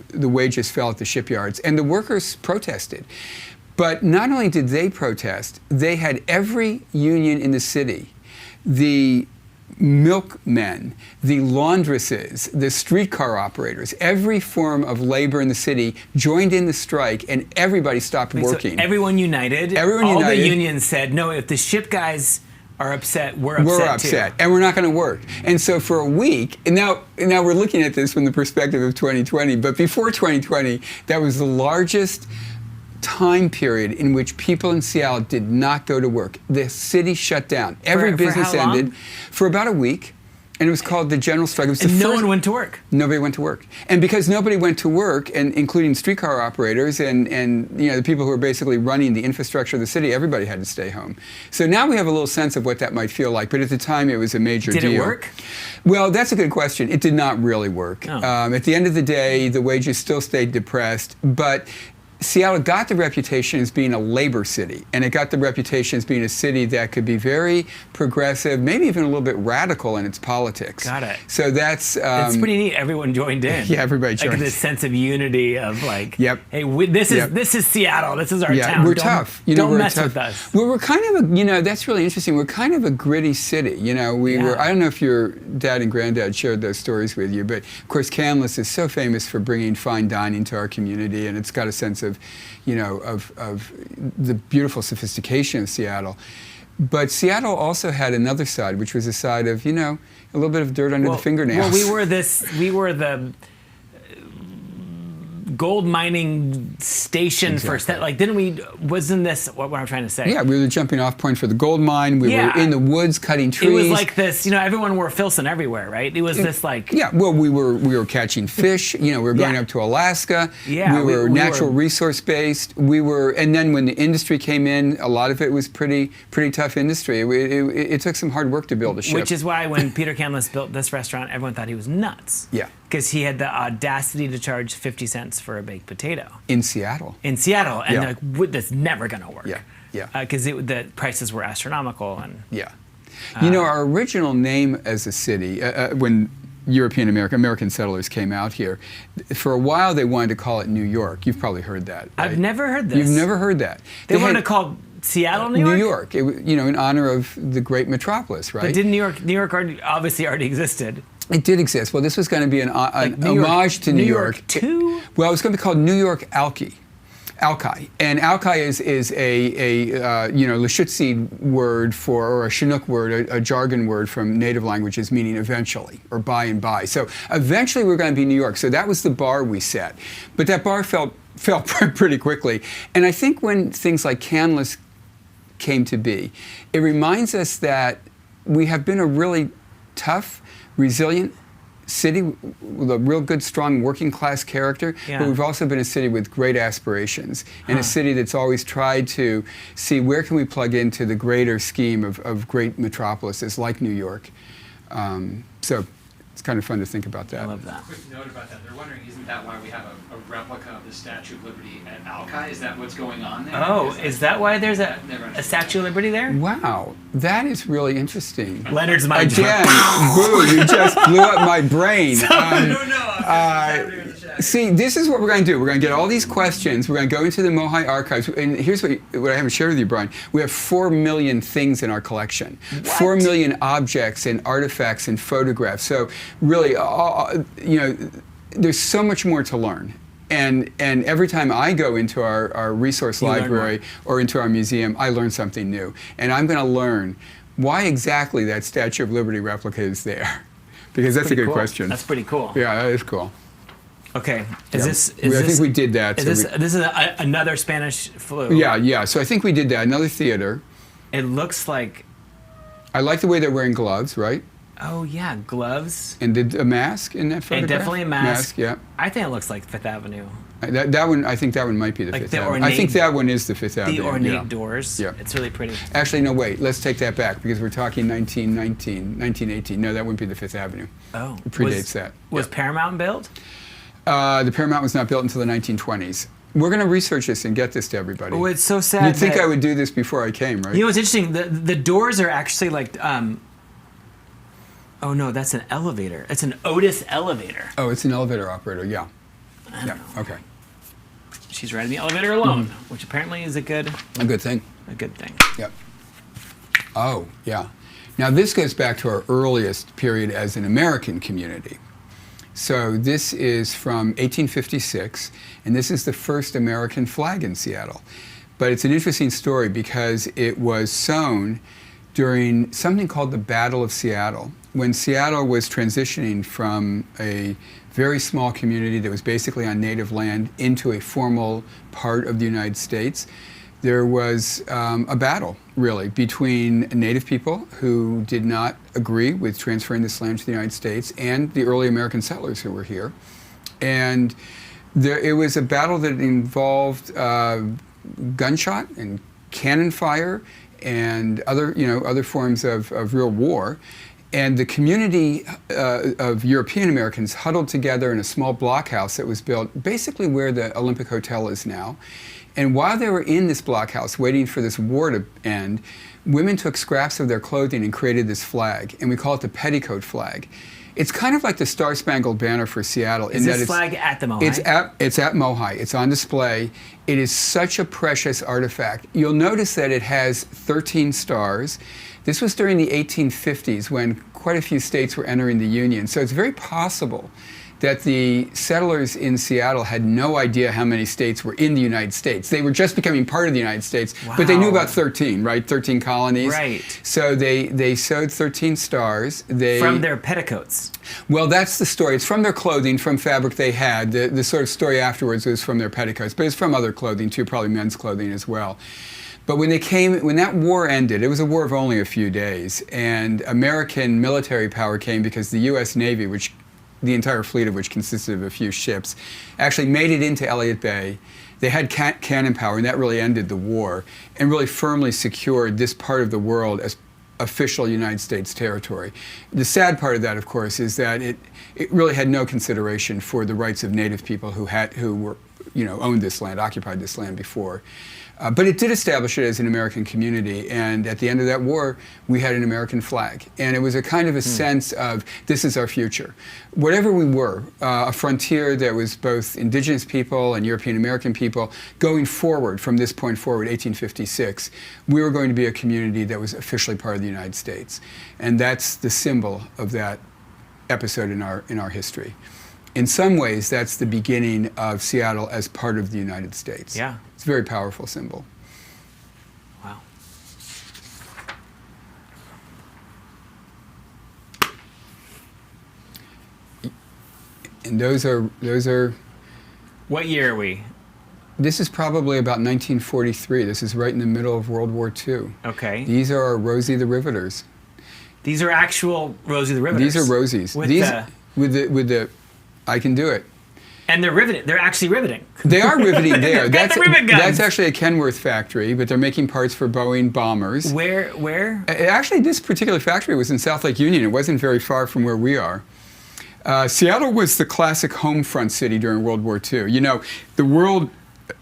the wages fell at the shipyards, and the workers protested. But not only did they protest, they had every union in the city, the milkmen, the laundresses, the streetcar operators, every form of labor in the city joined in the strike, and everybody stopped working. So everyone united. Everyone all united. The unions said, no, if the ship guys are upset, we're upset too. And we're not going to work. And so for a week, and now we're looking at this from the perspective of 2020, but before 2020, that was the largest time period in which people in Seattle did not go to work. The city shut down. Every business ended for about a week, and it was called the general strike. It was and no one went to work. Nobody went to work. And because nobody went to work, and including streetcar operators and the people who were basically running the infrastructure of the city, everybody had to stay home. So now we have a little sense of what that might feel like, but at the time it was a major deal. Did it work? Well, that's a good question. It did not really work. Oh. At the end of the day, the wages still stayed depressed, but Seattle got the reputation as being a labor city, and it got the reputation as being a city that could be very progressive, maybe even a little bit radical in its politics. Got it. So that's it's pretty neat. Everyone joined in. Yeah, everybody joined. Like this sense of unity of like, yep. Hey, this is Seattle. This is our town. We're tough. Don't mess with us. Well, we're kind of that's really interesting. We're kind of a gritty city. We were. I don't know if your dad and granddad shared those stories with you, but of course, Kamloops is so famous for bringing fine dining to our community, and it's got a sense of of the beautiful sophistication of Seattle. But Seattle also had another side, which was a side of, a little bit of dirt under the fingernails. Well, we were the gold mining station wasn't this what I'm trying to say? Yeah, we were the jumping off point for the gold mine. We were in the woods cutting trees. It was like this, everyone wore Filson everywhere, right? It was this like... Yeah, well, we were catching fish, we were going up to Alaska. Yeah, we were natural resource based. And then when the industry came in, a lot of it was pretty tough industry. It took some hard work to build a ship. Which is why when Peter Kamloops built this restaurant, everyone thought he was nuts. Yeah. Because he had the audacity to charge 50 cents for a baked potato. In Seattle. And they're like, that's never going to work. Yeah. Because the prices were astronomical. And yeah. Our original name as a city, when American settlers came out here, for a while they wanted to call it New York. You've probably heard that, right? I've never heard this. You've never heard that. They wanted to call Seattle New York? New York, in honor of the great metropolis, right? But didn't New York obviously already existed? It did exist. Well, this was going to be an homage to New York. Well, it was going to be called New York Alki. And Alki is a Lushootseed word or a Chinook word, a jargon word from native languages meaning eventually or by and by. So eventually we're going to be New York. So that was the bar we set. But that bar fell pretty quickly. And I think when things like Kamloops came to be, it reminds us that we have been a really tough, resilient city with a real good, strong working class character, but we've also been a city with great aspirations and a city that's always tried to see where can we plug into the greater scheme of great metropolises like New York. So it's kind of fun to think about that. I love that. Quick note about that. They're wondering, isn't that why we have a replica of the Statue of Liberty at Alki? Is that what's going on there? Oh, is that why there's a Statue of Liberty there? Wow, that is really interesting. Leonard's mind. Again, boo, you just blew up my brain. No. See, this is what we're going to do. We're going to get all these questions. We're going to go into the MOHAI archives. And here's what I haven't shared with you, Brian. We have 4 million things in our collection. What? 4 million objects and artifacts and photographs. So really, there's so much more to learn. And every time I go into our resource library or into our museum, I learn something new. And I'm going to learn why exactly that Statue of Liberty replica is there. Because that's a good question. That's pretty cool. Yeah, that is cool. Okay. I think we did that. Is this is another Spanish flu? Yeah. So I think we did that. Another theater. It looks like. I like the way they're wearing gloves, right? Oh yeah, gloves. And did a mask in that photograph? And definitely a mask. Yeah. I think it looks like Fifth Avenue. That one, I think that one might be the Like Fifth the Avenue. ornate, I think that one is the Fifth Avenue. The ornate doors. Yeah. It's really pretty. Actually, no, wait. Let's take that back because we're talking 1919, 1918. No, that wouldn't be the Fifth Avenue. Oh. It predates that. Was Paramount built? The Paramount was not built until the 1920s. We're going to research this and get this to everybody. Oh, it's so sad. You'd think I would do this before I came, right? You know what's interesting? The doors are actually like. Oh no, that's an elevator. It's an Otis elevator. Oh, it's an elevator operator. Yeah. Yeah. Okay. She's riding the elevator alone, which apparently is a good thing. A good thing. Yep. Oh, yeah. Now this goes back to our earliest period as an American community. So this is from 1856, and this is the first American flag in Seattle. But it's an interesting story because it was sewn during something called the Battle of Seattle, when Seattle was transitioning from a very small community that was basically on native land into a formal part of the United States. There was a battle, really, between native people who did not agree with transferring this land to the United States and the early American settlers who were here. And it was a battle that involved gunshot and cannon fire and other forms of real war. And the community of European Americans huddled together in a small blockhouse that was built basically where the Olympic Hotel is now. And while they were in this blockhouse waiting for this war to end, women took scraps of their clothing and created this flag. And we call it the Petticoat flag. It's kind of like the Star-Spangled Banner for Seattle. Is this flag at the MOHAI? It's at MOHAI. It's on display. It is such a precious artifact. You'll notice that it has 13 stars. This was during the 1850s when quite a few states were entering the Union. So it's very possible that the settlers in Seattle had no idea how many states were in the United States. They were just becoming part of the United States, but they knew about 13, right? 13 colonies. Right. So they sewed 13 stars. From their petticoats. Well, that's the story. It's from their clothing, from fabric they had. The sort of story afterwards was from their petticoats, but it's from other clothing too, probably men's clothing as well. But when that war ended, it was a war of only a few days, and American military power came because the U.S. Navy, the entire fleet of which consisted of a few ships, actually made it into Elliott Bay. They had cannon power, and that really ended the war, and really firmly secured this part of the world as official United States territory. The sad part of that, of course, is that it really had no consideration for the rights of native people who were, owned this land, occupied this land before. But it did establish it as an American community, and at the end of that war, we had an American flag. And it was a kind of a sense of, this is our future. Whatever we were, a frontier that was both Indigenous people and European American people, going forward from this point forward, 1856, we were going to be a community that was officially part of the United States. And that's the symbol of that episode in our history. In some ways, that's the beginning of Seattle as part of the United States. Yeah. It's a very powerful symbol. Wow. And those are. What year are we? This is probably about 1943. This is right in the middle of World War II. Okay. These are our Rosie the Riveters. These are actual Rosie the Riveters. These are Rosies. With the I can do it. And they're riveting. They're actually riveting. They are riveting there. That's the rivet guns. That's actually a Kenworth factory, but they're making parts for Boeing bombers. Where? Actually, this particular factory was in South Lake Union. It wasn't very far from where we are. Seattle was the classic home front city during World War II. The world,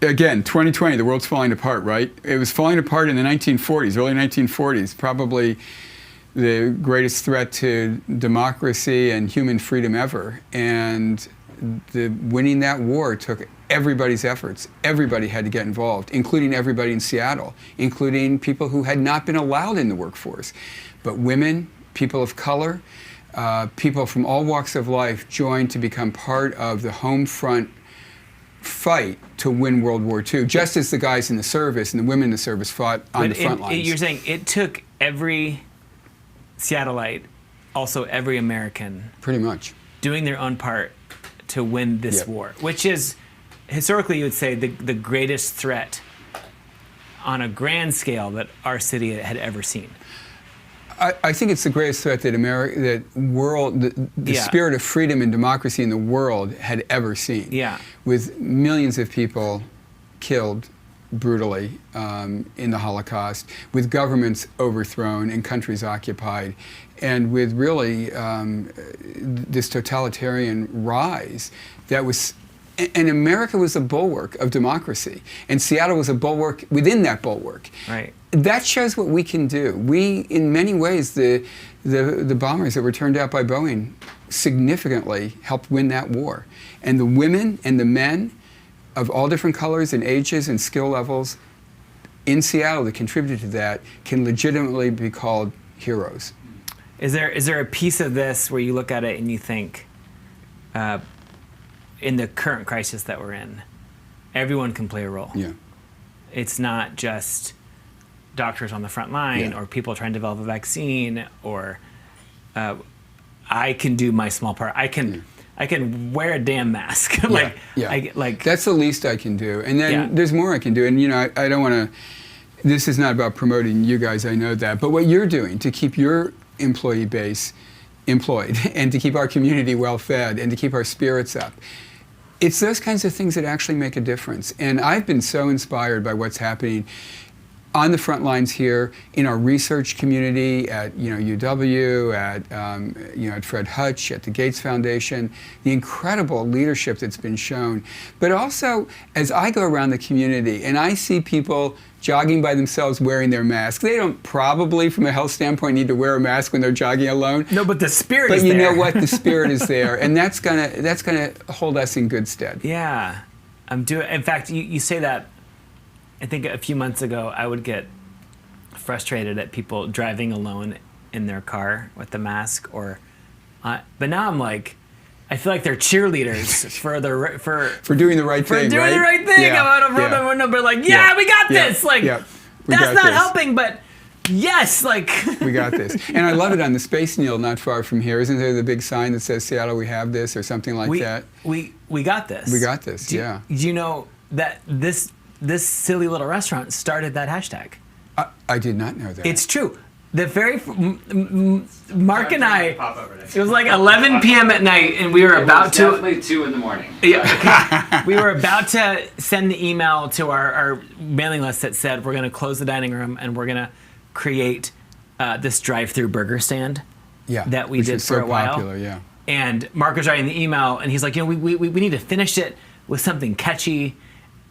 again, 2020, the world's falling apart, right? It was falling apart in the 1940s, early 1940s, probably the greatest threat to democracy and human freedom ever. And winning that war took everybody's efforts. Everybody had to get involved, including everybody in Seattle, including people who had not been allowed in the workforce. But women, people of color, people from all walks of life joined to become part of the home front fight to win World War II, just as the guys in the service and the women in the service fought on the front lines. You're saying it took every Seattleite, also every American, pretty much doing their own part to win this Yep. war, which is historically you would say the greatest threat on a grand scale that our city had ever seen. I think it's the greatest threat that the Yeah. spirit of freedom and democracy in the world had ever seen. Yeah. With millions of people killed brutally in the Holocaust, with governments overthrown and countries occupied, and with really this totalitarian rise that was. And America was a bulwark of democracy, and Seattle was a bulwark within that bulwark. Right. That shows what we can do. We, in many ways, the bombers that were turned out by Boeing significantly helped win that war. And the women and the men of all different colors and ages and skill levels in Seattle that contributed to that can legitimately be called heroes. Is there a piece of this where you look at it and you think, in the current crisis that we're in, everyone can play a role. Yeah. It's not just doctors on the front line Yeah. or people trying to develop a vaccine, or I can do my small part. I can wear a damn mask. That's the least I can do. And then Yeah. there's more I can do. And I don't want to, this is not about promoting you guys, I know that, but what you're doing to keep your employee base employed and to keep our community well fed and to keep our spirits up. It's those kinds of things that actually make a difference. And I've been so inspired by what's happening on the front lines here in our research community at UW, at Fred Hutch, at the Gates Foundation, the incredible leadership that's been shown. But also, as I go around the community and I see people jogging by themselves wearing their masks, they don't probably, from a health standpoint, need to wear a mask when they're jogging alone. No, but the spirit But is you there. know what? The spirit is there, and that's gonna hold us in good stead. Yeah. In fact, you say that. I think a few months ago, I would get frustrated at people driving alone in their car with the mask, but now I'm like, I feel like they're cheerleaders for doing the right thing. doing right? the right thing. Yeah. I'm out of the window, but like, yeah, we got this. Like, Yeah. We that's got not this. helping, but yes, like. We got this. And I love it on the Space Needle not far from here. Isn't there the big sign that says Seattle, we have this, or something like that? We got this. We got this, yeah. Do you know that this silly little restaurant started that hashtag? I did not know that. It's true. The very Mark and I. Pop over next. It was like 11 p.m. at night, and we were about to. Definitely 2 in the morning. Yeah, we were about to send the email to our mailing list that said we're going to close the dining room and we're going to create this drive-through burger stand that we which did was for so a while. popular, yeah. And Mark was writing the email, and he's like, we need to finish it with something catchy.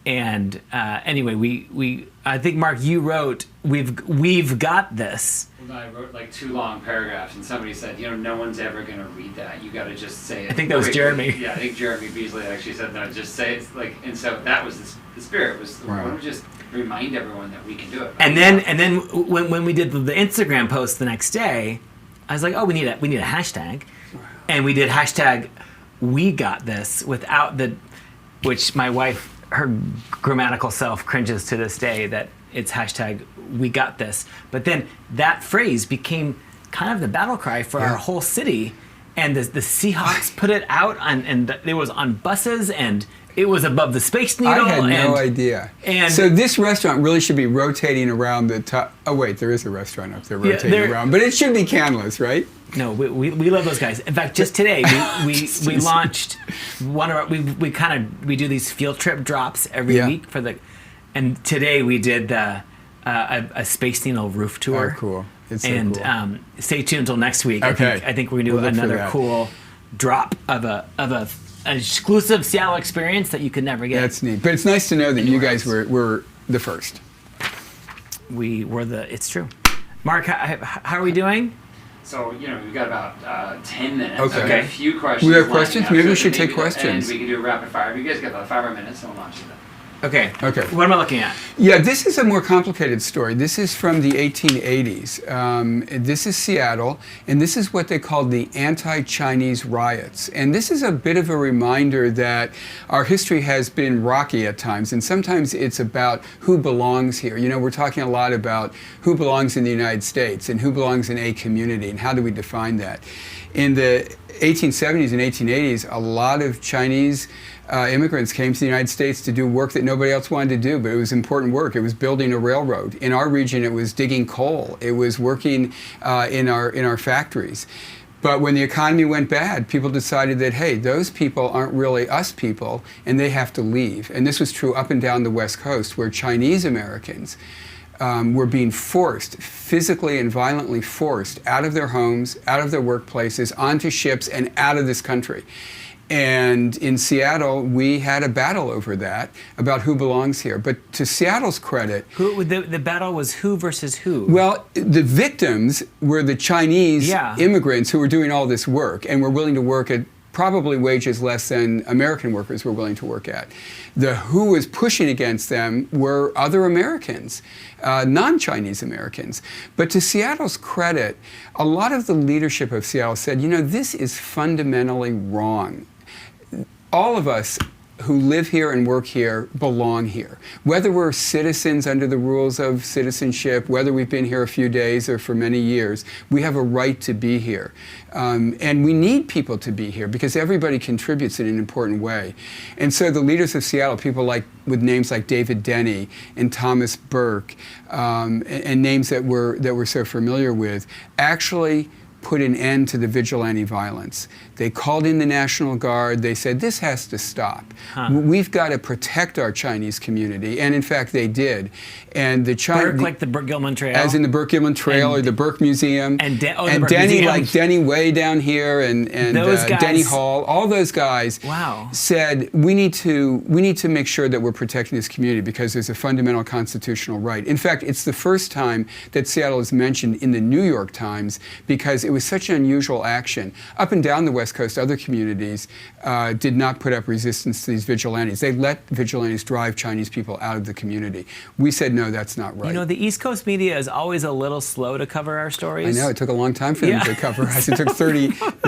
And anyway, I think Mark, you wrote, we've got this. Well, I wrote like 2 long paragraphs, and somebody said, no one's ever going to read that. You got to just say it. I think that was Jeremy. Yeah, I think Jeremy Beasley actually said, no, just say it. And so that was the spirit. Was Wow. why don't we just remind everyone that we can do it. And then when we did the Instagram post the next day, I was like, oh, we need a hashtag, and we did hashtag we got this without which my wife, her grammatical self, cringes to this day that it's hashtag we got this. But then that phrase became kind of the battle cry for our whole city, and the Seahawks put it out and it was on buses, and it was above the Space Needle. I had no idea. And so this restaurant really should be rotating around the top. Oh wait, there is a restaurant up there rotating around, but it should be canless, right? No, we love those guys. In fact, just today we launched one of our, we do these field trip drops every week and today we did a Space Needle roof tour. Oh, cool! It's so and cool. Stay tuned until next week. Okay. I think we're gonna do We'll look for another that. cool drop of an exclusive Seattle experience that you could never get. That's neat. But it's nice to know that you guys were the first. We were it's true. Mark, how are we doing? So, we've got about 10 minutes. Okay. We've got a few questions. We have lined questions? up, Maybe we so should take maybe questions. And we can do rapid fire. You guys got about 5 more minutes, and we'll launch it. Okay. Okay. What am I looking at? Yeah, this is a more complicated story. This is from the 1880s. This is Seattle, and this is what they called the anti-Chinese riots. And this is a bit of a reminder that our history has been rocky at times, and sometimes it's about who belongs here. We're talking a lot about who belongs in the United States and who belongs in a community, and how do we define that. In the 1870s and 1880s, a lot of Chinese immigrants came to the United States to do work that nobody else wanted to do, but it was important work. It was building a railroad. In our region, it was digging coal. It was working in our factories. But when the economy went bad, people decided that, hey, those people aren't really us people, and they have to leave. And this was true up and down the West Coast, where Chinese Americans were being forced, physically and violently forced, out of their homes, out of their workplaces, onto ships, and out of this country. And in Seattle, we had a battle over that, about who belongs here. But to Seattle's credit... The battle was who versus who? Well, the victims were the Chinese immigrants who were doing all this work and were willing to work at probably wages less than American workers were willing to work at. The who was pushing against them were other Americans, non-Chinese Americans. But to Seattle's credit, a lot of the leadership of Seattle said, you know, this is fundamentally wrong. All of us who live here and work here belong here. Whether we're citizens under the rules of citizenship, whether we've been here a few days or for many years, we have a right to be here. And we need people to be here because everybody contributes in an important way. And so the leaders of Seattle, people like with names like David Denny and Thomas Burke, and names that we're so familiar with, actually put an end to the vigilante violence. They called in the National Guard. They said, this has to stop. We've got to protect our Chinese community. And in fact, they did. And the Burke, like the Burke-Gilman Trail? As in the Burke-Gilman Trail, or the Burke Museum. And Denny, Museum. Like Denny Way down here, and Denny Hall. All those guys said, we need to make sure that we're protecting this community because there's a fundamental constitutional right. In fact, it's the first time that Seattle is mentioned in the New York Times because it was such an unusual action. Up and down the West Coast, other communities did not put up resistance to these vigilantes. They let vigilantes drive Chinese people out of the community. We said, no, that's not right. You know, the East Coast media is always a little slow to cover our stories. I know, it took a long time for them to cover us. It took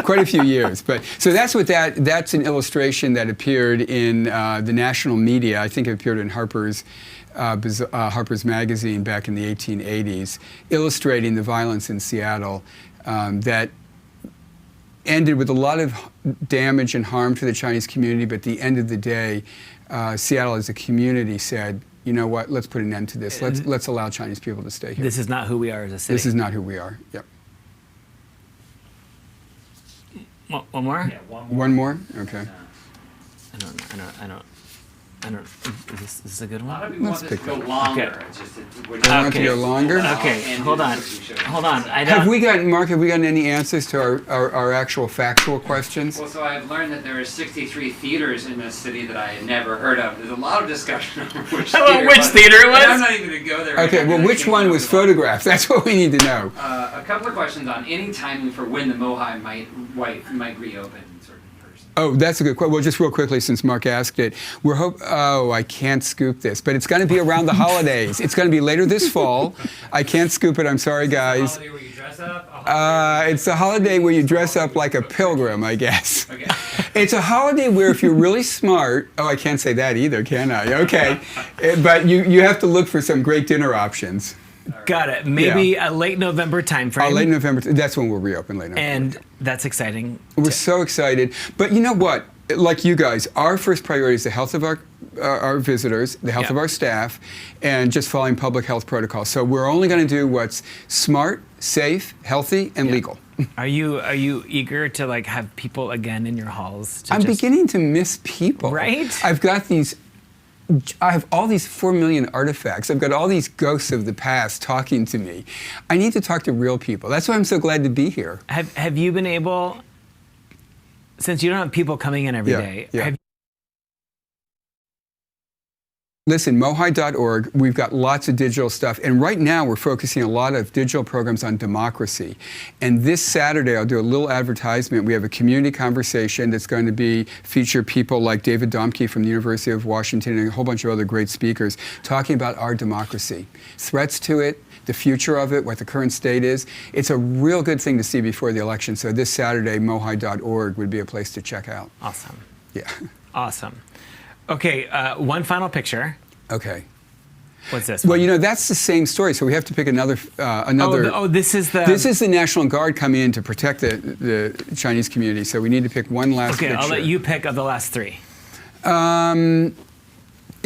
quite a few years. But so that's what that's an illustration that appeared in the national media. I think it appeared in Harper's Magazine back in the 1880s, illustrating the violence in Seattle that ended with a lot of damage and harm to the Chinese community, but at the end of the day, Seattle as a community said, you know what, let's put an end to this. Let's allow Chinese people to stay here. This is not who we are as a city. This is not who we are, yep. One more? Yeah, one more. One more? Okay. I don't, is this a good A lot one? of people want this to go longer. Okay. It's just They want to go longer? Okay, hold on. Have we gotten any answers to our actual factual questions? Well, so I've learned that there are 63 theaters in this city that I had never heard of. There's a lot of discussion over which theater it was. I'm not even going to go there. Okay, well, which one was photographed? That's what we need to know. A couple of questions on any timing for when the MOHAI might reopen. Oh, that's a good question. Well, just real quickly, since Mark asked it, I can't scoop this, but it's going to be around the holidays. It's going to be later this fall. I can't scoop it. I'm sorry, guys. It's a holiday where you dress up? It's a holiday where you dress up like a pilgrim, I guess. Okay. It's a holiday where if you're really smart, I can't say that either, can I? Okay. But you have to look for some great dinner options. Got it. Maybe a late November timeframe. Late November. That's when we'll reopen. Late November. And that's exciting. We're so excited. But you know what? Like you guys, our first priority is the health of our visitors, the health of our staff, and just following public health protocols. So we're only going to do what's smart, safe, healthy, and legal. Are you eager to have people again in your halls? I'm beginning to miss people. Right? I have all these 4 million artifacts. I've got all these ghosts of the past talking to me. I need to talk to real people. That's why I'm so glad to be here. Have you been able, since you don't have people coming in every day, Listen, MOHAI.org, we've got lots of digital stuff. And right now, we're focusing a lot of digital programs on democracy. And this Saturday, I'll do a little advertisement. We have a community conversation that's going to feature people like David Domke from the University of Washington and a whole bunch of other great speakers talking about our democracy, threats to it, the future of it, what the current state is. It's a real good thing to see before the election. So this Saturday, MOHAI.org would be a place to check out. Awesome. Yeah. Awesome. Okay, one final picture. Okay. What's this Well, one? that's the same story. So we have to pick another. This is the. This is the National Guard coming in to protect the Chinese community. So we need to pick one last Okay, picture. I'll let you pick of the last three.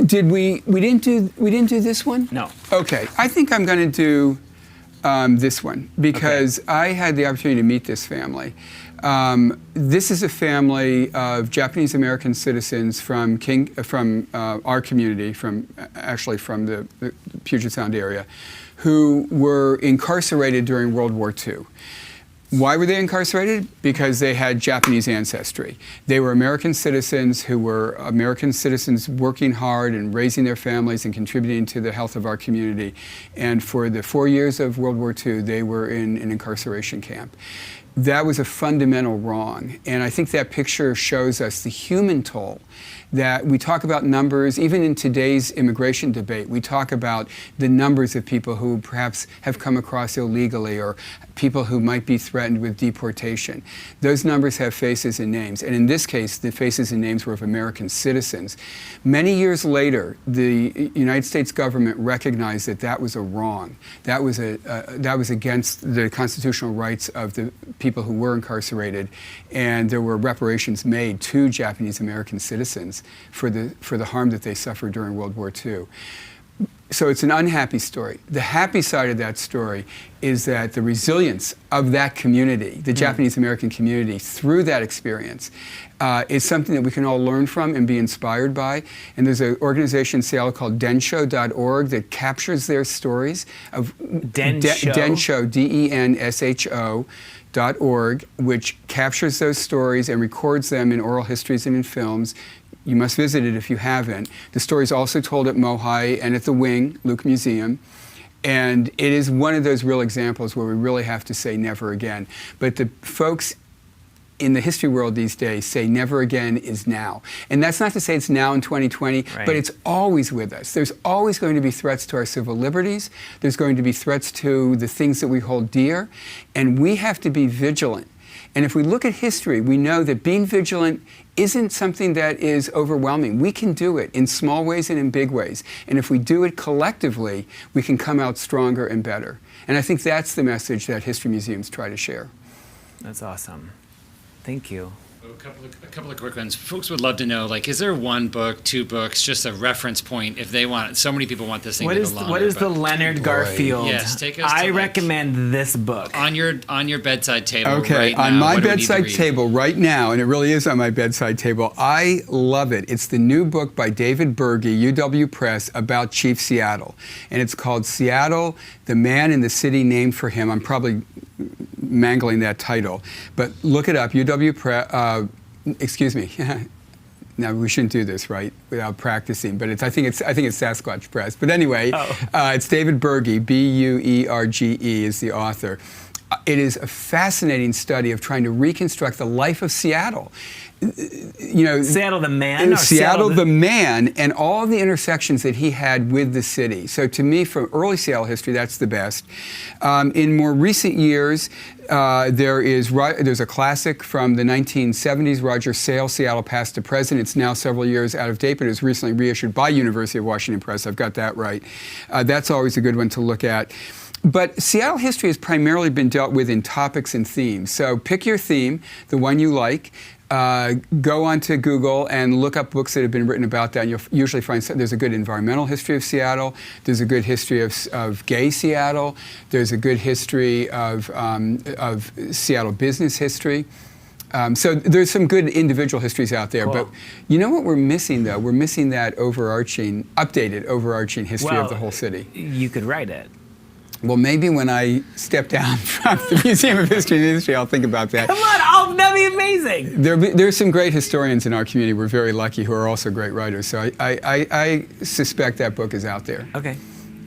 Did we didn't do this one? No. Okay, I think I'm going to do this one because I had the opportunity to meet this family. This is a family of Japanese American citizens from our community, from the Puget Sound area, who were incarcerated during World War II. Why were they incarcerated? Because they had Japanese ancestry. They were American citizens who were American citizens working hard and raising their families and contributing to the health of our community. And for the 4 years of World War II, they were in an incarceration camp. That was a fundamental wrong. And I think that picture shows us the human toll that we talk about numbers, even in today's immigration debate, we talk about the numbers of people who perhaps have come across illegally or people who might be threatened with deportation. Those numbers have faces and names. And in this case, the faces and names were of American citizens. Many years later, the United States government recognized that that was a wrong. That was against the constitutional rights of the people who were incarcerated. And there were reparations made to Japanese American citizens for the harm that they suffered during World War II. So it's an unhappy story. The happy side of that story is that the resilience of that community, the Japanese American community, through that experience, is something that we can all learn from and be inspired by. And there's an organization in Seattle called densho.org that captures their stories of Densho, DENSHO.org, which captures those stories and records them in oral histories and in films. You must visit it if you haven't. The story is also told at MOHAI and at the Wing, Luke Museum. And it is one of those real examples where we really have to say never again. But the folks in the history world these days say never again is now. And that's not to say it's now in 2020, but it's always with us. There's always going to be threats to our civil liberties. There's going to be threats to the things that we hold dear. And we have to be vigilant. And if we look at history, we know that being vigilant isn't something that is overwhelming. We can do it in small ways and in big ways. And if we do it collectively, we can come out stronger and better. And I think that's the message that history museums try to share. That's awesome. Thank you. A couple of quick ones. Folks would love to know, like, is there one book, two books, just a reference point if they want? So many people want this thing to go longer. What is the Leonard Garfield? Yes, take us to, I recommend this book. On your bedside table. Okay, right on now, my what do we need to bedside read? table right now, and it really is on my bedside table. I love it. It's the new book by David Berge, UW Press, about Chief Seattle, and it's called Seattle: The Man in the City Named for Him. I'm probably mangling that title, but look it up. UW Press. Excuse me. Now we shouldn't do this, right, without practicing. But I think it's Sasquatch Press. But anyway, it's David Berge, B-U-E-R-G-E, is the author. It is a fascinating study of trying to reconstruct the life of Seattle. Seattle the man? Seattle the man, and all the intersections that he had with the city. So to me, from early Seattle history, that's the best. In more recent years, there's a classic from the 1970s, Roger Sale's Seattle Past to Present. It's now several years out of date, but it was recently reissued by University of Washington Press. I've got that right. That's always a good one to look at. But Seattle history has primarily been dealt with in topics and themes. So pick your theme, the one you like. Go onto Google and look up books that have been written about that, and you'll usually find there's a good environmental history of Seattle, there's a good history of gay Seattle, there's a good history of Seattle business history. So there's some good individual histories out there, but you know what we're missing though? We're missing that updated overarching history of the whole city. You could write it. Well, maybe when I step down from the Museum of History and Industry, I'll think about that. Come on, that'd be amazing. There's some great historians in our community. We're very lucky who are also great writers. So I suspect that book is out there. Okay.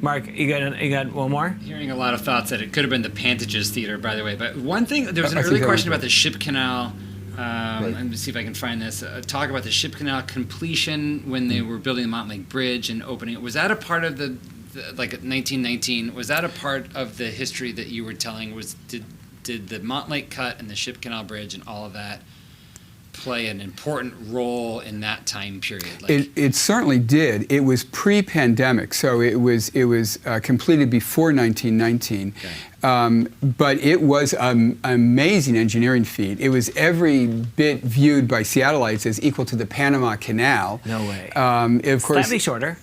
Mark, you got one more? Hearing a lot of thoughts that it could have been the Pantages Theater, by the way. But one thing, there was an early question about the ship canal. Let me see if I can find this. Talk about the ship canal completion when they were building the Mountain Lake Bridge and opening it. Was that a part of like 1919, was that a part of the history that you were telling? Did the Mountain Lake Cut and the Ship Canal Bridge and all of that play an important role in that time period? It certainly did. It was pre-pandemic, so it was completed before 1919. Okay. But it was an amazing engineering feat. It was every bit viewed by Seattleites as equal to the Panama Canal. No way. Of course, slightly shorter.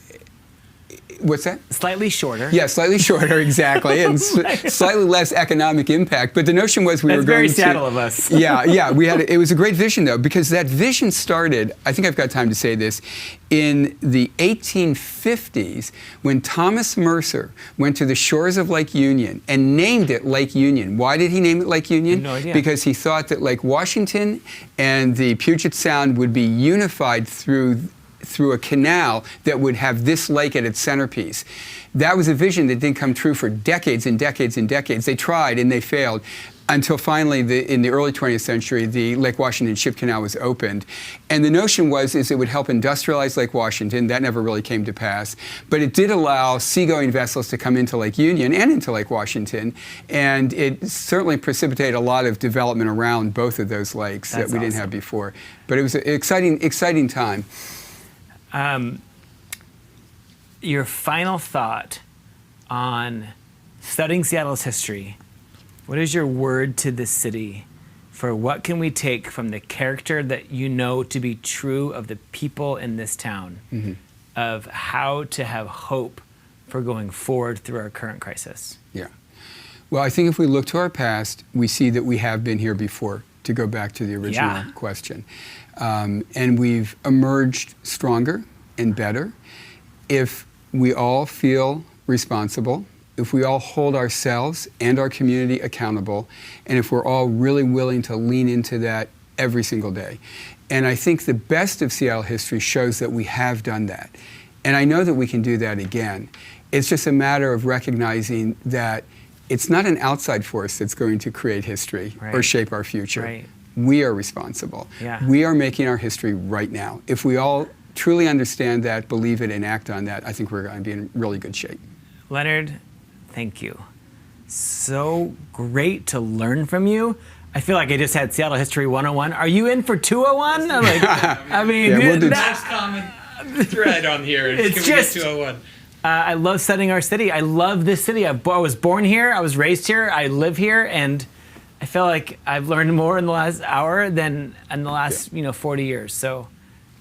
What's that? Slightly shorter. Yeah, slightly shorter, exactly, and slightly less economic impact. But the notion was we were going to. That's very Seattle of us. Yeah. It was a great vision, though, because that vision started, I think I've got time to say this, in the 1850s when Thomas Mercer went to the shores of Lake Union and named it Lake Union. Why did he name it Lake Union? No idea. Because he thought that Lake Washington and the Puget Sound would be unified through a canal that would have this lake at its centerpiece. That was a vision that didn't come true for decades and decades and decades. They tried and they failed until finally, in the early 20th century, the Lake Washington Ship Canal was opened. And the notion was it would help industrialize Lake Washington. That never really came to pass. But it did allow seagoing vessels to come into Lake Union and into Lake Washington. And it certainly precipitated a lot of development around both of those lakes that we didn't have before. But it was an exciting time. Your final thought on studying Seattle's history. What is your word to the city for what can we take from the character that you know to be true of the people in this town, of how to have hope for going forward through our current crisis? Yeah. Well, I think if we look to our past, we see that we have been here before, to go back to the original question. And we've emerged stronger and better if we all feel responsible, if we all hold ourselves and our community accountable, and if we're all really willing to lean into that every single day. And I think the best of Seattle history shows that we have done that. And I know that we can do that again. It's just a matter of recognizing that it's not an outside force that's going to create history or shape our future. Right. We are responsible. Yeah. We are making our history right now. If we all truly understand that, believe it, and act on that, I think we're going to be in really good shape. Leonard, thank you. So great to learn from you. I feel like I just had Seattle History 101. Are you in for 201? I'm like, I mean, we'll do most common thread on here. It's just 201. I love studying our city. I love this city. I was born here. I was raised here. I live here, and I feel like I've learned more in the last hour than in the last 40 years. So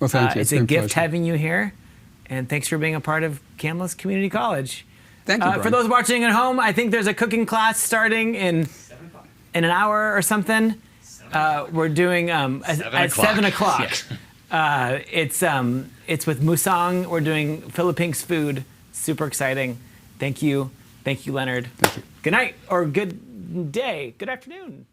well, thank you. It's a gift having you here, and thanks for being a part of Kamloops Community College. Thank you, Brian. For those watching at home, I think there's a cooking class starting in an hour or something. We're doing at 7 o'clock. Yeah. It's with Musang. We're doing Philippines food. Super exciting. Thank you, Leonard. Thank you. Good night or good day. Good afternoon.